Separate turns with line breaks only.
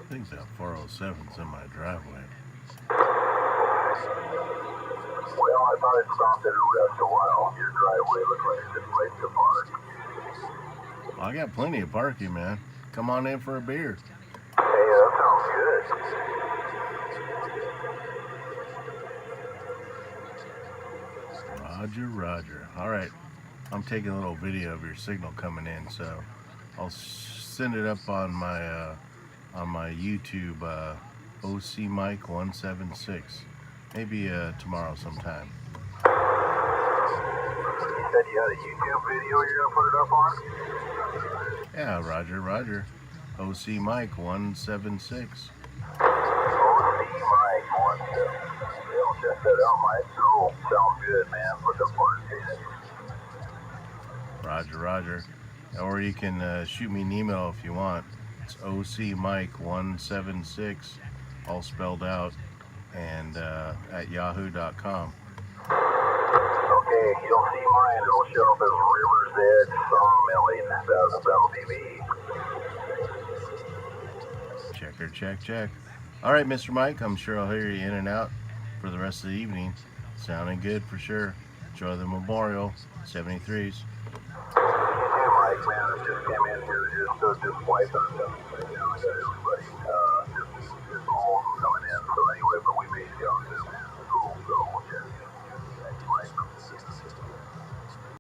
think that 407's in my driveway.
Well, I thought I'd stop there and rest a while. Your driveway looks like a good place to park.
Well, I got plenty of parking, man. Come on in for a beer.
Hey, that sounds good.
Roger, Roger. All right, I'm taking a little video of your signal coming in, so I'll send it up on my YouTube, OC Mike 176. Maybe tomorrow sometime.
You said you had a YouTube video you're going to put it up on?
Yeah, Roger, Roger. OC Mike 176.
OC Mike 176. I'll check that out, Mike. So, sounds good, man. Looking forward to it.
Roger, Roger. Or you can shoot me an email if you want. It's OC Mike 176, all spelled out, and at yahoo.com.
Okay, you'll see mine. It'll show up as River's Edge Sawmilling. That'll be me.
Checker, check, check. All right, Mr. Mike, I'm sure I'll hear you in and out for the rest of the evening. Sounding good for sure. Enjoy the Memorial 73s.
Hey, Mike, man, I just came in here just wiping and stuff. You know, I got everybody just all coming in. So anyway, but we made you on this.